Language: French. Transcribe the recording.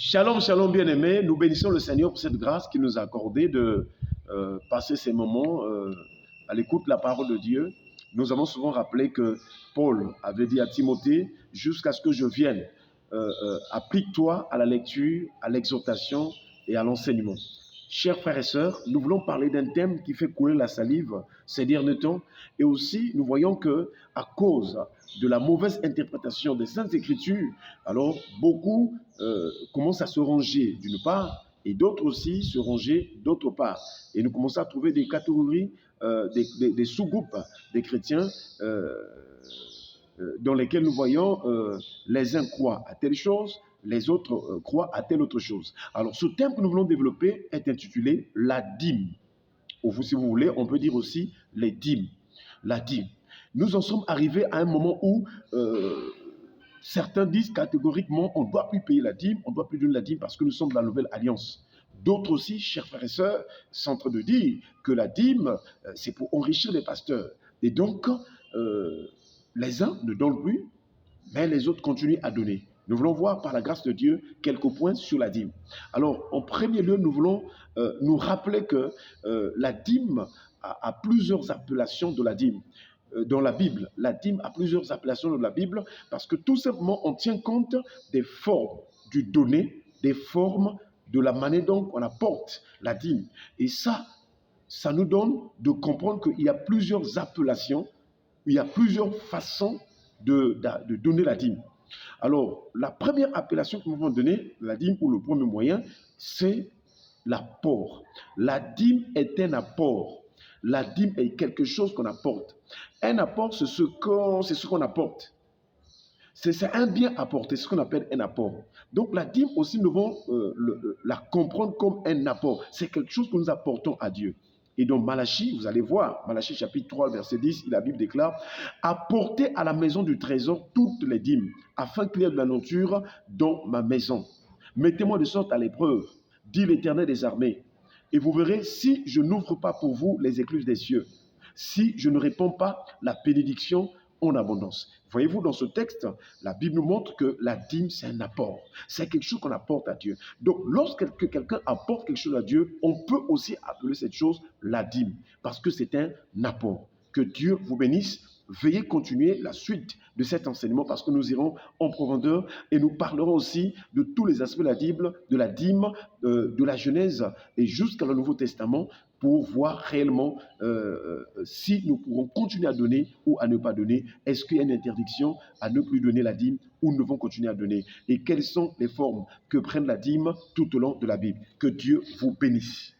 Shalom, shalom bien-aimés. Nous bénissons le Seigneur pour cette grâce qu'il nous a accordée de passer ces moments à l'écoute de la parole de Dieu. Nous avons souvent rappelé que Paul avait dit à Timothée, jusqu'à ce que je vienne, applique-toi à la lecture, à l'exhortation et à l'enseignement. Chers frères et sœurs, nous voulons parler d'un thème qui fait couler la salive ces derniers temps. Et aussi, nous voyons que à cause de la mauvaise interprétation des Saintes Écritures, alors beaucoup commencent à se ranger d'une part et d'autres aussi se ranger d'autre part. Et nous commençons à trouver des catégories, des sous-groupes des chrétiens dans lesquels nous voyons les uns croient à telle chose, les autres croient à telle autre chose. Alors, ce thème que nous voulons développer est intitulé « La dîme ». Ou si vous voulez, on peut dire aussi les dîmes. La dîme. Nous en sommes arrivés à un moment où certains disent catégoriquement on ne doit plus payer la dîme, on ne doit plus donner la dîme parce que nous sommes dans la nouvelle alliance. D'autres aussi, chers frères et sœurs, sont en train de dire que la dîme, c'est pour enrichir les pasteurs. Et donc, les uns ne donnent plus, mais les autres continuent à donner. Nous voulons voir par la grâce de Dieu quelques points sur la dîme. Alors, en premier lieu, nous voulons nous rappeler que la dîme a plusieurs appellations de la dîme. Dans la Bible, la dîme a plusieurs appellations dans la Bible parce que tout simplement, on tient compte des formes du donné, des formes de la manière dont on apporte la dîme. Et ça nous donne de comprendre qu'il y a plusieurs appellations, il y a plusieurs façons de donner la dîme. Alors, la première appellation que nous pouvons donner, la dîme ou le premier moyen, c'est l'apport. La dîme est un apport. La dîme est quelque chose qu'on apporte. Un apport, c'est ce qu'on apporte. C'est un bien apporté, c'est ce qu'on appelle un apport. Donc la dîme aussi, nous devons la comprendre comme un apport. C'est quelque chose que nous apportons à Dieu. Et donc Malachie, vous allez voir, Malachie chapitre 3, verset 10, la Bible déclare « Apportez à la maison du trésor toutes les dîmes, afin qu'il y ait de la nourriture dans ma maison. Mettez-moi de sorte à l'épreuve, dit l'Éternel des armées, et vous verrez si je n'ouvre pas pour vous les écluses des cieux, si je ne réponds pas la bénédiction en abondance. » Voyez-vous, dans ce texte, la Bible nous montre que la dîme, c'est un apport. C'est quelque chose qu'on apporte à Dieu. Donc, lorsque quelqu'un apporte quelque chose à Dieu, on peut aussi appeler cette chose la dîme, parce que c'est un apport. Que Dieu vous bénisse. Veuillez continuer la suite de cet enseignement parce que nous irons en profondeur et nous parlerons aussi de tous les aspects de la dîme, de la Genèse et jusqu'à le Nouveau Testament pour voir réellement si nous pourrons continuer à donner ou à ne pas donner. Est-ce qu'il y a une interdiction à ne plus donner la dîme ou nous devons continuer à donner? Et quelles sont les formes que prennent la dîme tout au long de la Bible? Que Dieu vous bénisse.